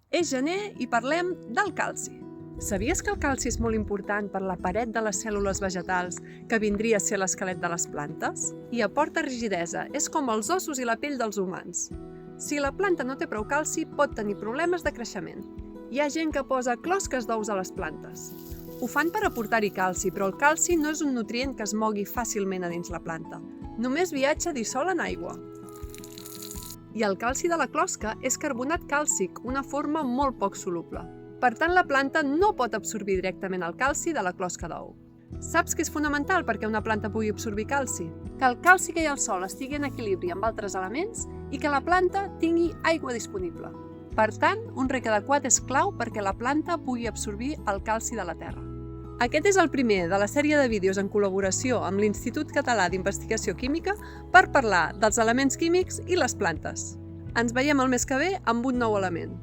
És gener i parlem del calci. Sabies que el calci és molt important per la paret de les cèl·lules vegetals, que vindria a ser l'esquelet de les plantes? I aporta rigidesa, és com els ossos i la pell dels humans. Si la planta no té prou calci, pot tenir problemes de creixement. Hi ha gent que posa closques d'ous a les plantes. Ho fan per aportar-hi calci, però el calci no és un nutrient que es mogui fàcilment a dins la planta. Només viatja dissol en aigua. I el calci de la closca és carbonat càlcic, una forma molt poc soluble. Per tant, la planta no pot absorbir directament el calci de la closca d'ou. Saps què és fonamental perquè una planta pugui absorbir calci? Que el calci que hi ha al sòl estigui en equilibri amb altres elements i que la planta tingui aigua disponible. Per tant, un reg adequat és clau perquè la planta pugui absorbir el calci de la terra. Aquest és el primer de la sèrie de vídeos en col·laboració amb l'Institut Català d'Investigació Química per parlar dels elements químics i les plantes. Ens veiem el mes que ve amb un nou element.